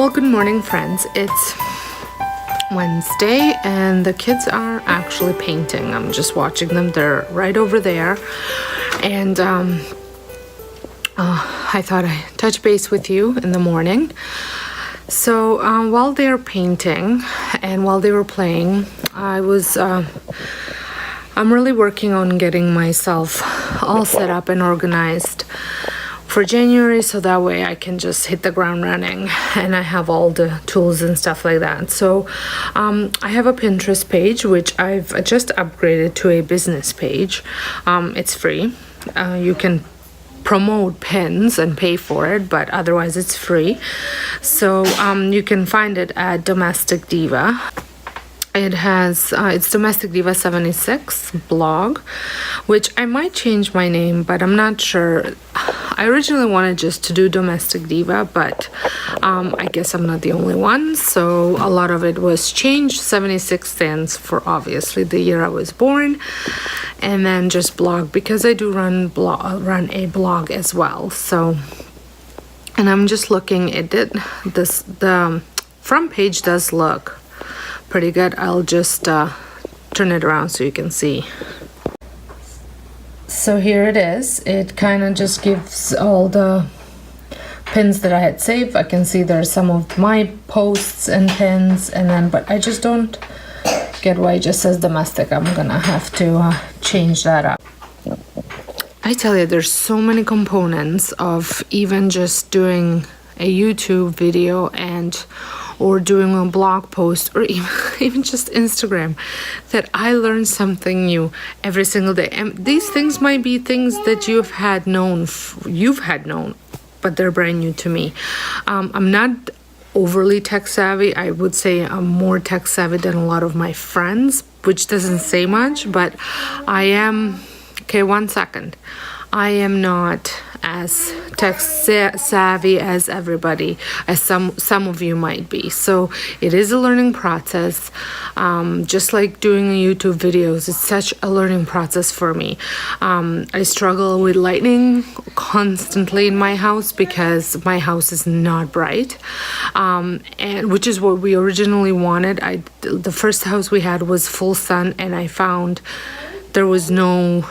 Well, good morning, friends. It's Wednesday and the kids are actually painting. I'm just watching them. They're right over there. And I thought I'd touch base with you in the morning. So while they're painting and while they were playing, I'm really working on getting myself all set up and organized for January, so that way I can just hit the ground running and I have all the tools and stuff like that. So I have a Pinterest page which I've just upgraded to a business page. It's free. You can promote pins and pay for it, but otherwise it's free. So you can find it at Domestic Diva. It has it's Domestic Diva 76 blog, which I might change my name, but I'm not sure. I originally wanted just to do Domestic Diva, but I guess I'm not the only one, so a lot of it was changed. 76 stands for obviously the year I was born, and then just blog, because I do run a blog as well. So, and I'm just looking at it. The front page does look pretty good. I'll just turn it around so you can see. So here it is. It kind of just gives all the pins that I had saved. I can see there's some of my posts and pins, and then but I just don't get why it just says domestic. I'm gonna have to change that up. I tell you, there's so many components of even just doing a YouTube video or doing a blog post, or even just Instagram, that I learn something new every single day. And these things might be things that you've had known, but they're brand new to me. I'm not overly tech savvy. I would say I'm more tech savvy than a lot of my friends, which doesn't say much, but I am. Okay, 1 second. I am not as tech savvy as everybody, as some of you might be. So it is a learning process. Just like doing YouTube videos, it's such a learning process for me. I struggle with lighting constantly in my house because my house is not bright, and which is what we originally wanted. The first house we had was full sun, and I found there was no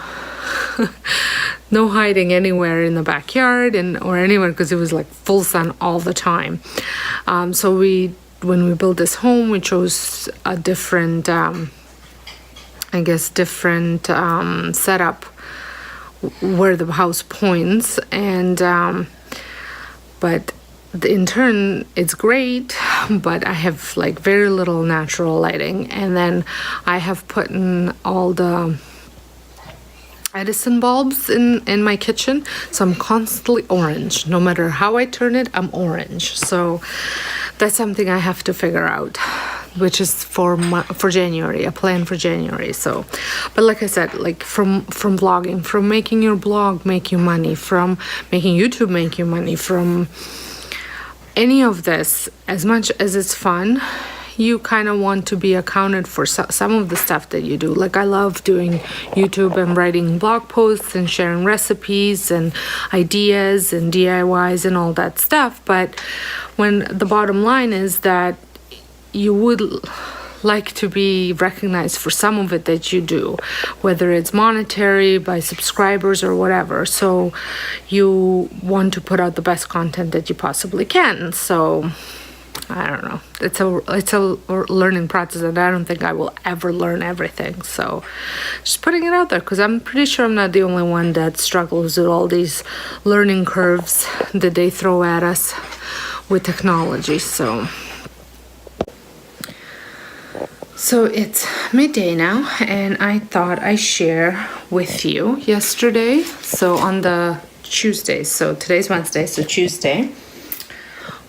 hiding anywhere in the backyard or anywhere, because it was like full sun all the time. So when we built this home, we chose a different setup where the house points, and but in turn it's great, but I have like very little natural lighting. And then I have put in all the Edison bulbs in my kitchen, so I'm constantly orange. No matter how I turn it, I'm orange. So that's something I have to figure out, which is for January, a plan for January. So, but like I said, like from blogging, from making your blog make you money, from making YouTube make you money, from any of this, as much as it's fun, you kind of want to be accounted for some of the stuff that you do. Like, I love doing YouTube and writing blog posts and sharing recipes and ideas and DIYs and all that stuff. But when the bottom line is that you would like to be recognized for some of it that you do, whether it's monetary, by subscribers or whatever. So you want to put out the best content that you possibly can. So I don't know. It's a learning process, and I don't think I will ever learn everything. So just putting it out there, because I'm pretty sure I'm not the only one that struggles with all these learning curves that they throw at us with technology. So it's midday now, and I thought I'd share with you yesterday. So on the Tuesday, so today's Wednesday, so Tuesday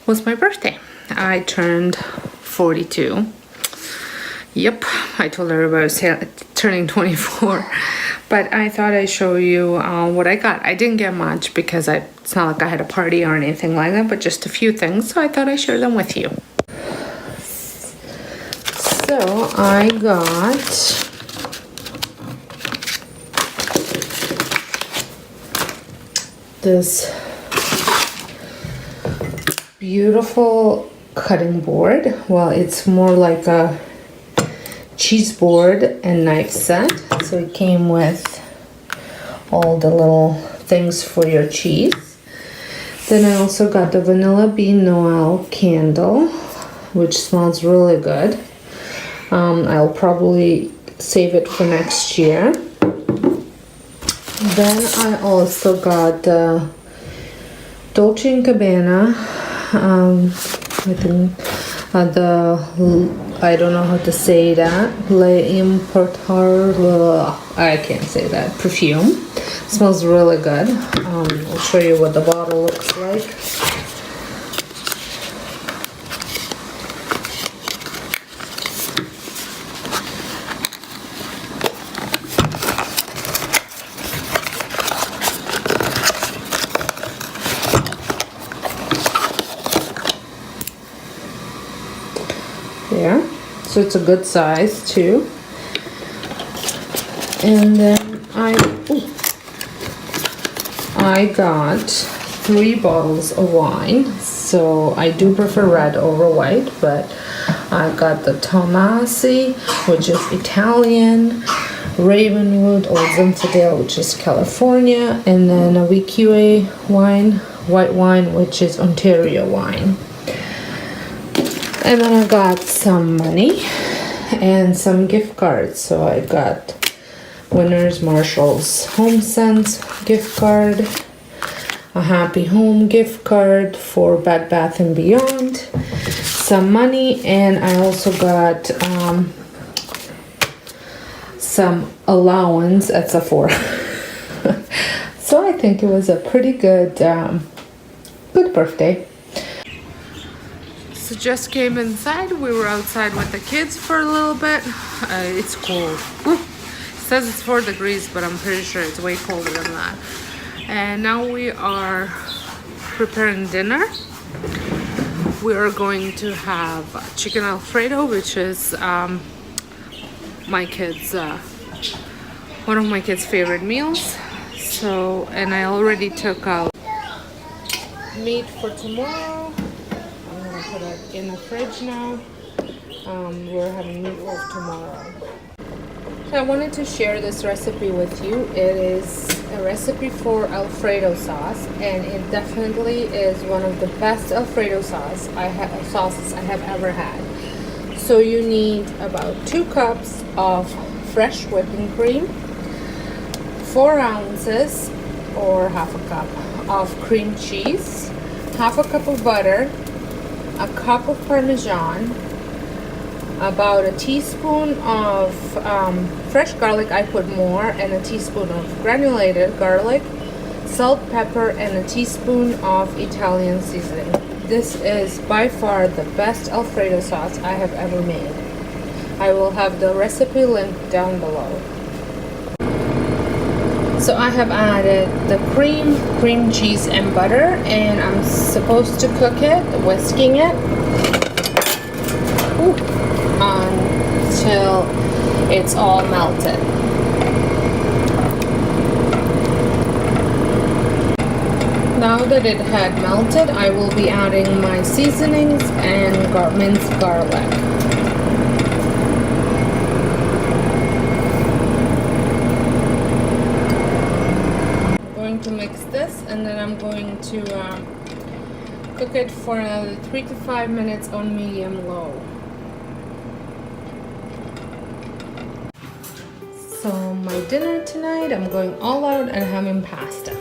was my birthday. I turned 42. Yep, I told everybody I was turning 24. But I thought I'd show you what I got. I didn't get much because it's not like I had a party or anything like that, but just a few things. So I thought I'd share them with you. So I got this beautiful cutting board. Well, it's more like a cheese board and knife set. So it came with all the little things for your cheese. Then I also got the Vanilla Bean Noel candle, which smells really good. I'll probably save it for next year. Then I also got the Dolce & Gabbana, I think I don't know how to say that, I can't say that, perfume. Smells really good. I'll show you what the bottle looks like. There, so it's a good size too. And then I got 3 bottles of wine. So I do prefer red over white, but I got the Tomasi, which is Italian, Ravenwood or Zinfandel, which is California, and then a VQA wine, white wine, which is Ontario wine. And then I got some money and some gift cards. So I got Winners Marshall's Home Sense gift card, a Happy Home gift card for Bed Bath & Beyond, some money, and I also got some allowance at Sephora. So I think it was a pretty good, good birthday. So just came inside. We were outside with the kids for a little bit. It's cold. Woo. It says it's 4 degrees, but I'm pretty sure it's way colder than that. And now we are preparing dinner. We are going to have Chicken Alfredo, which is my kids' one of my kids' favorite meals. So, and I already took out meat for tomorrow. Put it in the fridge now. We're having meatloaf tomorrow. So I wanted to share this recipe with you. It is a recipe for Alfredo sauce, and it definitely is one of the best Alfredo sauces I have ever had. So you need about 2 cups of fresh whipping cream, 4 ounces or half a cup of cream cheese, half a cup of butter, a cup of Parmesan, about a teaspoon of fresh garlic, I put more, and a teaspoon of granulated garlic, salt, pepper, and a teaspoon of Italian seasoning. This is by far the best Alfredo sauce I have ever made. I will have the recipe linked down below. So I have added the cream cheese, and butter, and I'm supposed to cook it, whisking it, until it's all melted. Now that it had melted, I will be adding my seasonings and minced garlic. To mix this, and then I'm going to cook it for another 3 to 5 minutes on medium-low. So my dinner tonight, I'm going all out and having pasta.